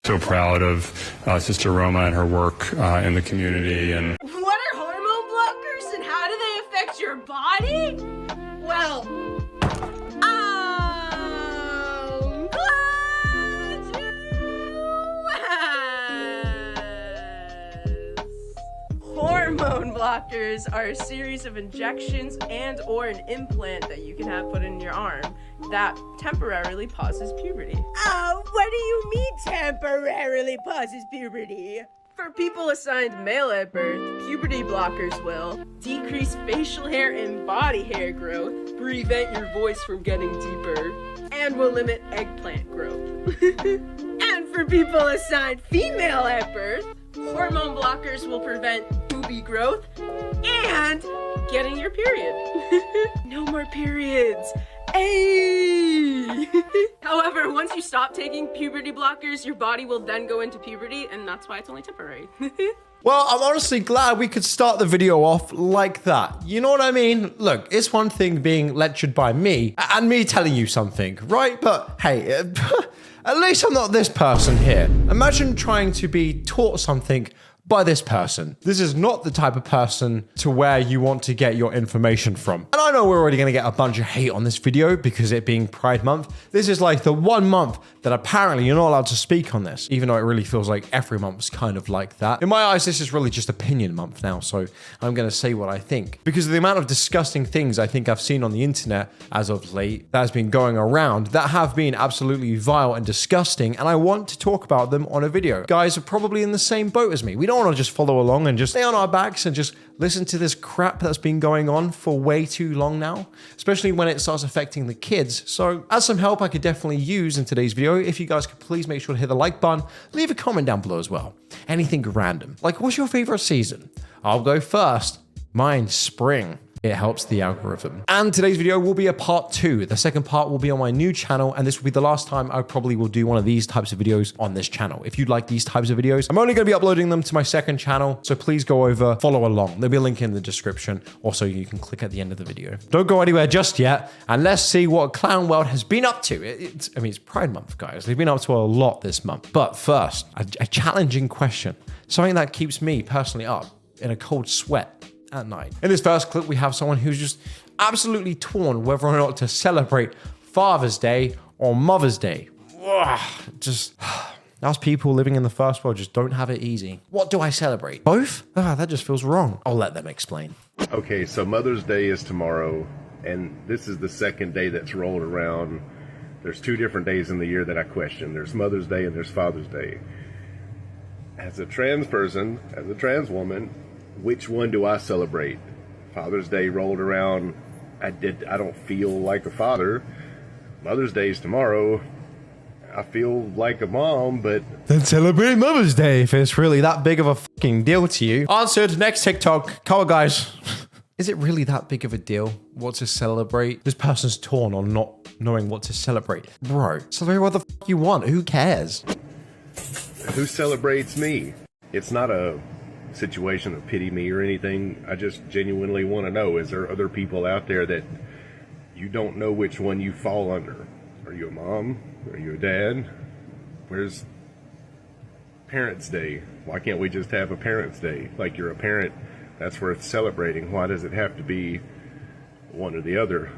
So proud of Sister Roma and her work in the community. And what are hormone blockers and how do they affect your body? Well, I'm glad you asked. Hormone blockers are a series of injections and or an implant that you can have put in your arm that temporarily pauses puberty. What do you mean temporarily pauses puberty? For people assigned male at birth, puberty blockers will decrease facial hair and body hair growth, prevent your voice from getting deeper, and will limit eggplant growth. And for people assigned female at birth, hormone blockers will prevent boobie growth and getting your period. No more periods. Hey! However, once you stop taking puberty blockers, your body will then go into puberty, and that's why it's only temporary. Well, I'm honestly glad we could start the video off like that. You know what I mean? Look, it's one thing being lectured by me and me telling you something, right? But hey, at least I'm not this person here. Imagine trying to be taught something by this person. This is not the type of person to where you want to get your information from. And I know we're already gonna get a bunch of hate on this video because it being Pride Month. This is like the one month that apparently you're not allowed to speak on this, even though it really feels like every month's kind of like that. In my eyes, this is really just opinion month now, so I'm gonna say what I think. Because of the amount of disgusting things I think I've seen on the internet as of late that has been going around that have been absolutely vile and disgusting, and I want to talk about them on a video. Guys are probably in the same boat as me. We don't want to just follow along and just stay on our backs and just listen to this crap that's been going on for way too long now, especially when it starts affecting the kids. So as some help I could definitely use in today's video, if you guys could please make sure to hit the like button, leave a comment down below as well. Anything random. Like, what's your favorite season? I'll go first. Mine's spring. It helps the algorithm. And today's video will be a part 2. The second part will be on my new channel, and this will be the last time I probably will do one of these types of videos on this channel. If you'd like these types of videos, I'm only going to be uploading them to my second channel, so please go over, follow along. There'll be a link in the description. Also, you can click at the end of the video. Don't go anywhere just yet, and let's see what Clown World has been up to. I mean, it's Pride Month, guys. They've been up to a lot this month. But first, a challenging question. Something that keeps me personally up in a cold sweat at night. In this first clip, we have someone who's just absolutely torn whether or not to celebrate Father's Day or Mother's Day. Just, us people living in the first world just don't have it easy. What do I celebrate? Both? That just feels wrong. I'll let them explain. Okay, so Mother's Day is tomorrow, and this is the second day that's rolled around. There's 2 different days in the year that I question. There's Mother's Day and there's Father's Day. As a trans person, as a trans woman, which one do I celebrate? Father's Day rolled around. I don't feel like a father. Mother's Day is tomorrow. I feel like a mom, but then celebrate Mother's Day if it's really that big of a fucking deal to you. Answered. Next TikTok. Come on, guys. Is it really that big of a deal? What to celebrate? This person's torn on not knowing what to celebrate. Bro, celebrate what the fuck you want. Who cares? Who celebrates me? It's not a situation of pity me or anything. I just genuinely want to know, is there other people out there that you don't know which one you fall under? Are you a mom? Are you a dad? Where's Parents' Day? Why can't we just have a Parents' Day? Like, you're a parent, that's worth celebrating. Why does it have to be one or the other?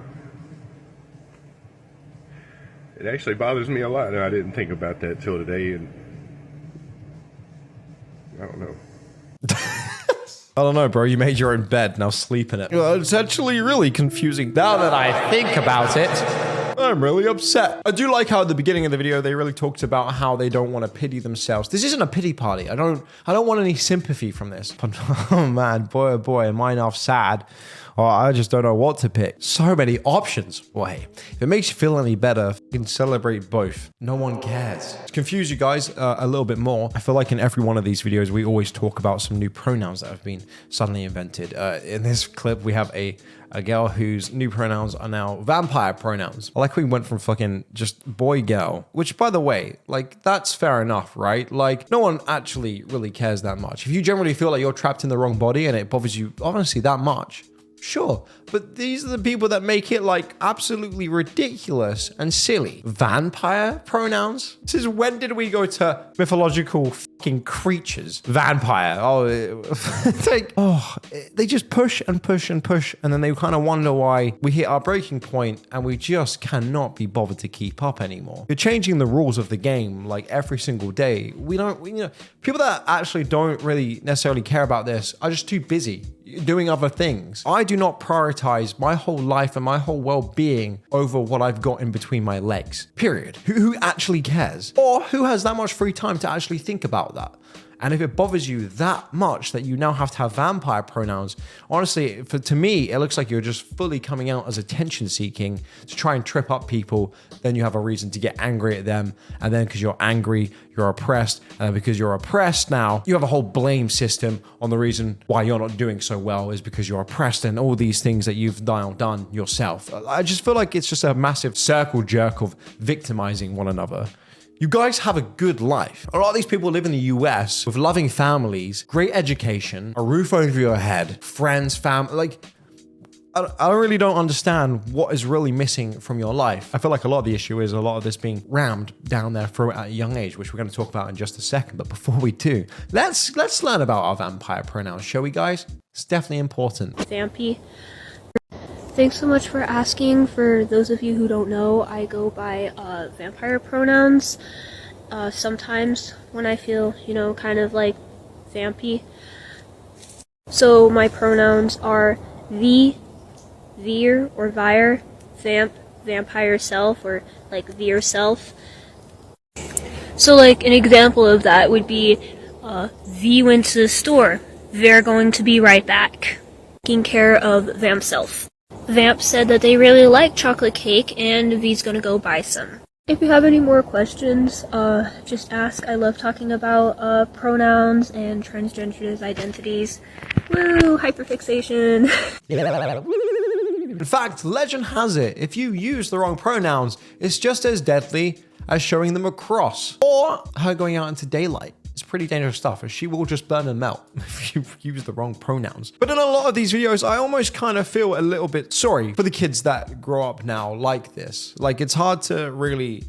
It actually bothers me a lot, and I didn't think about that till today, and I don't know. I don't know, bro. You made your own bed. Now sleep in it. It's actually really confusing. Now that I think about it, I'm really upset. I do like how at the beginning of the video, they really talked about how they don't want to pity themselves. This isn't a pity party. I don't want any sympathy from this. But oh man, boy, oh boy, am I now sad. Oh, I just don't know what to pick. So many options. Well, hey, if it makes you feel any better, you can celebrate both. No one cares. To confuse you guys a little bit more, I feel like in every one of these videos, we always talk about some new pronouns that have been suddenly invented. In this clip, we have a girl whose new pronouns are now vampire pronouns. I like we went from fucking just boy girl, which by the way, like that's fair enough, right? Like no one actually really cares that much. If you generally feel like you're trapped in the wrong body and it bothers you honestly that much, Sure, but these are the people that make it like absolutely ridiculous and silly. Vampire pronouns? This is when did we go to mythological fucking creatures? Vampire. Oh, it's like, they just push and push and push, and then they kind of wonder why we hit our breaking point and we just cannot be bothered to keep up anymore. You're changing the rules of the game like every single day. People that actually don't really necessarily care about this are just too busy doing other things. I do not prioritize my whole life and my whole well-being over what I've got in between my legs. Period. Who actually cares? Or who has that much free time to actually think about that? And if it bothers you that much that you now have to have vampire pronouns, honestly, to me, it looks like you're just fully coming out as attention seeking to try and trip up people. Then you have a reason to get angry at them. And then because you're angry, you're oppressed. And then because you're oppressed now, you have a whole blame system on the reason why you're not doing so well is because you're oppressed and all these things that you've done yourself. I just feel like it's just a massive circle jerk of victimizing one another. You guys have a good life. A lot of these people live in the US with loving families, great education, a roof over your head, friends, family. Like, I really don't understand what is really missing from your life. I feel like a lot of the issue is a lot of this being rammed down their throat at a young age, which we're going to talk about in just a second. But before we do, let's learn about our vampire pronouns, shall we, guys? It's definitely important. Vampy. Thanks so much for asking. For those of you who don't know, I go by vampire pronouns. Sometimes when I feel, kind of like vampy. So my pronouns are the, vir, or vir, vamp, vampire self, or like vir self. So like an example of that would be V went to the store. They're going to be right back. Taking care of vamp self. Vamp said that they really like chocolate cake and V's gonna go buy some. If you have any more questions, just ask. I love talking about pronouns and transgender identities. Woo, hyperfixation. In fact, legend has it, if you use the wrong pronouns, it's just as deadly as showing them a cross or her going out into daylight. It's pretty dangerous stuff, as she will just burn and melt if you use the wrong pronouns. But in a lot of these videos, I almost kind of feel a little bit sorry for the kids that grow up now like this. Like, it's hard to really,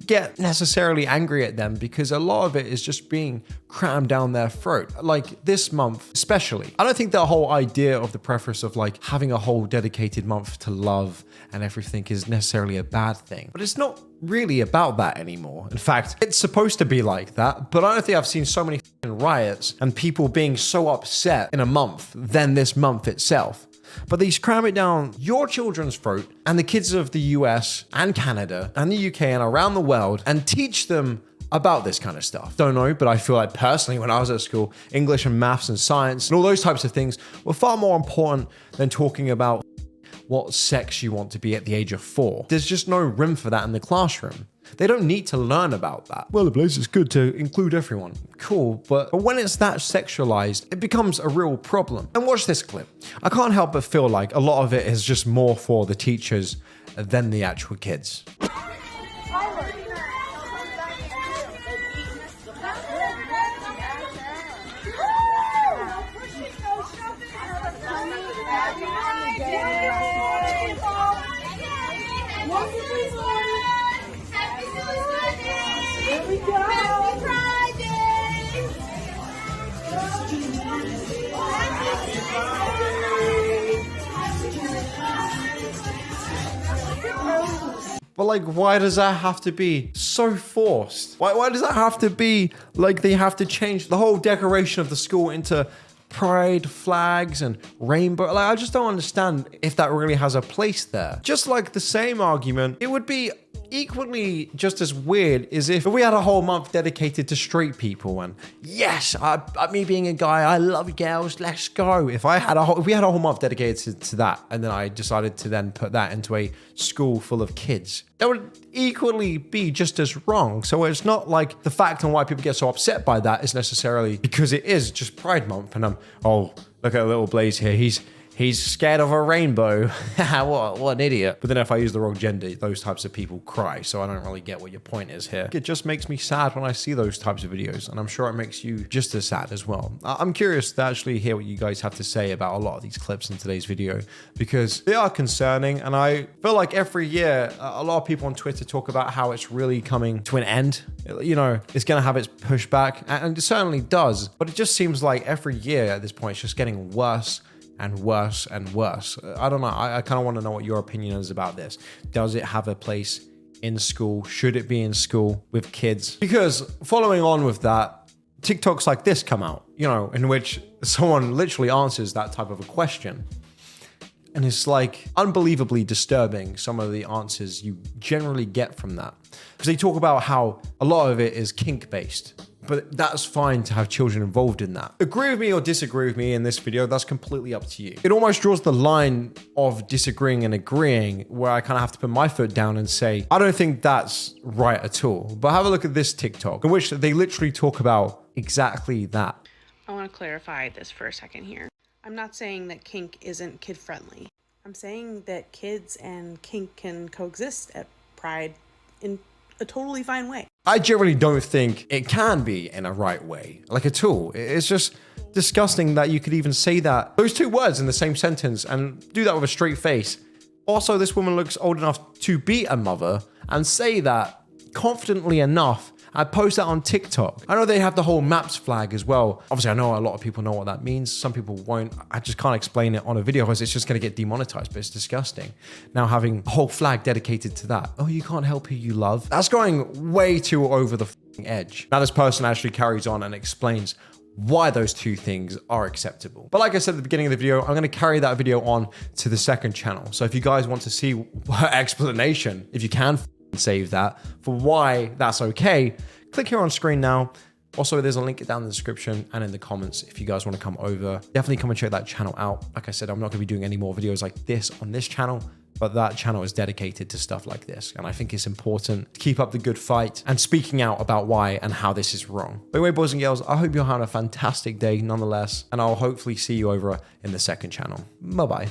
get necessarily angry at them because a lot of it is just being crammed down their throat. Like this month, especially. I don't think the whole idea of the preface of like having a whole dedicated month to love and everything is necessarily a bad thing. But it's not really about that anymore. In fact, it's supposed to be like that, but I don't think I've seen so many riots and people being so upset in a month than this month itself. But they cram it down your children's throat and the kids of the US and Canada and the UK and around the world and teach them about this kind of stuff. Don't know, but I feel like personally when I was at school, English and maths and science and all those types of things were far more important than talking about what sex you want to be at the age of 4. There's just no room for that in the classroom. They don't need to learn about that. Well, the place is good to include everyone. Cool, but when it's that sexualized, it becomes a real problem. And watch this clip. I can't help but feel like a lot of it is just more for the teachers than the actual kids. But like, why does that have to be so forced? Why does that have to be like they have to change the whole decoration of the school into pride flags and rainbow? Like, I just don't understand if that really has a place there. Just like the same argument, it would be equally just as weird as if we had a whole month dedicated to straight people and yes, me being a guy, I love girls, let's go. If we had a whole month dedicated to that and then I decided to then put that into a school full of kids, that would equally be just as wrong. So it's not like the fact on why people get so upset by that is necessarily because it is just Pride Month and look at little Blaze here. he's scared of a rainbow. what an idiot. But then if I use the wrong gender, those types of people cry. So I don't really get what your point is here. It just makes me sad when I see those types of videos. And I'm sure it makes you just as sad as well. I'm curious to actually hear what you guys have to say about a lot of these clips in today's video, because they are concerning. And I feel like every year, a lot of people on Twitter talk about how it's really coming to an end. You know, it's going to have its pushback, and it certainly does. But it just seems like every year at this point, it's just getting worse and worse and worse. I don't know. I kind of want to know what your opinion is about this. Does it have a place in school? Should it be in school with kids? Because following on with that, TikToks like this come out, you know, in which someone literally answers that type of a question. And it's like unbelievably disturbing, some of the answers you generally get from that. Because they talk about how a lot of it is kink based. But that's fine to have children involved in that. Agree with me or disagree with me in this video, that's completely up to you. It almost draws the line of disagreeing and agreeing, where I kind of have to put my foot down and say, I don't think that's right at all. But have a look at this TikTok, in which they literally talk about exactly that. I want to clarify this for a second here. I'm not saying that kink isn't kid-friendly. I'm saying that kids and kink can coexist at Pride in a totally fine way. I generally don't think it can be in a right way, like at all. It's just disgusting that you could even say that, those two words in the same sentence, and do that with a straight face. Also, this woman looks old enough to be a mother and say that confidently enough. I post that on TikTok. I know they have the whole maps flag as well. Obviously, I know a lot of people know what that means. Some people won't. I just can't explain it on a video because it's just going to get demonetized, but it's disgusting. Now having a whole flag dedicated to that. Oh, you can't help who you love. That's going way too over the edge. Now this person actually carries on and explains why those two things are acceptable. But like I said at the beginning of the video, I'm going to carry that video on to the second channel. So if you guys want to see her explanation, if you can save that for why that's okay, click here on screen now. Also, there's a link down in the description and in the comments if you guys want to come over. Definitely come and check that channel out. Like I said, I'm not going to be doing any more videos like this on this channel, but that channel is dedicated to stuff like this. And I think it's important to keep up the good fight and speaking out about why and how this is wrong. But anyway, boys and girls, I hope you're having a fantastic day nonetheless, and I'll hopefully see you over in the second channel. Bye-bye.